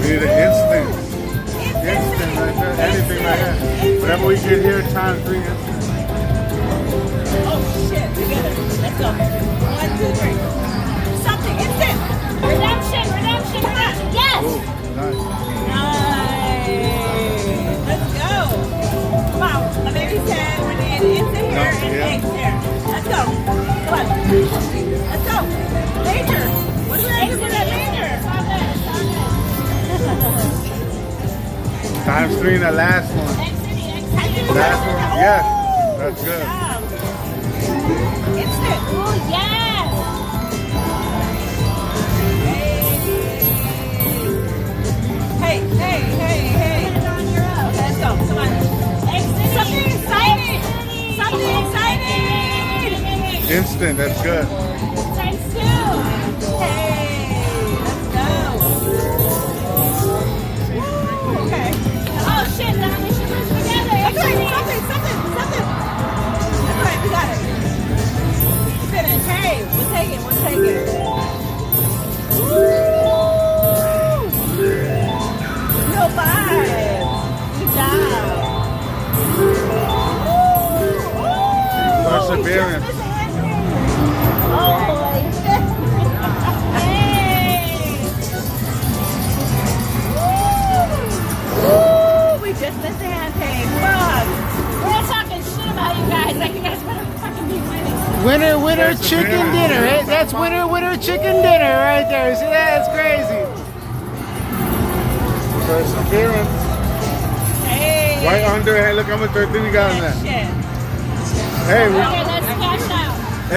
need an instant. Instant right there. Anything like that. Whatever we get here, times 3 instant. Oh shit, together. Let's go. 1, 2, 3. Something instant. Redemption, redemption, redemption. Yes. Ooh, nice. Nice. Let's go. Come on. My baby said we need instant here and eggs here. Let's go. Come on. Let's go. Major. What's your name for that major? Times 3 in the last one. Last one. Yes. That's good. Instant. Oh, yes. Hey, hey, hey, hey. Put it on your own. Let's go. Come on. Something exciting. Something exciting. Instant. That's good. Times 2. Hey, let's go. Woo, okay. Oh, shit. Now we should push together. Something. That's right, we got it. Finish. Hey, we'll take it. Woo! Real vibes. Good job. Perseverance. Oh boy. Hey. Woo! We just missed the handshake. Fuck. We're not talking shit about you guys. Like, you guys better fucking be winning. Winner, winner, chicken dinner. Right? That's winner, winner, chicken dinner right there. See that? That's crazy. Perseverance. Hey. Right under. Hey, look how much 13 you got on that. Shit. Hey, we, Okay,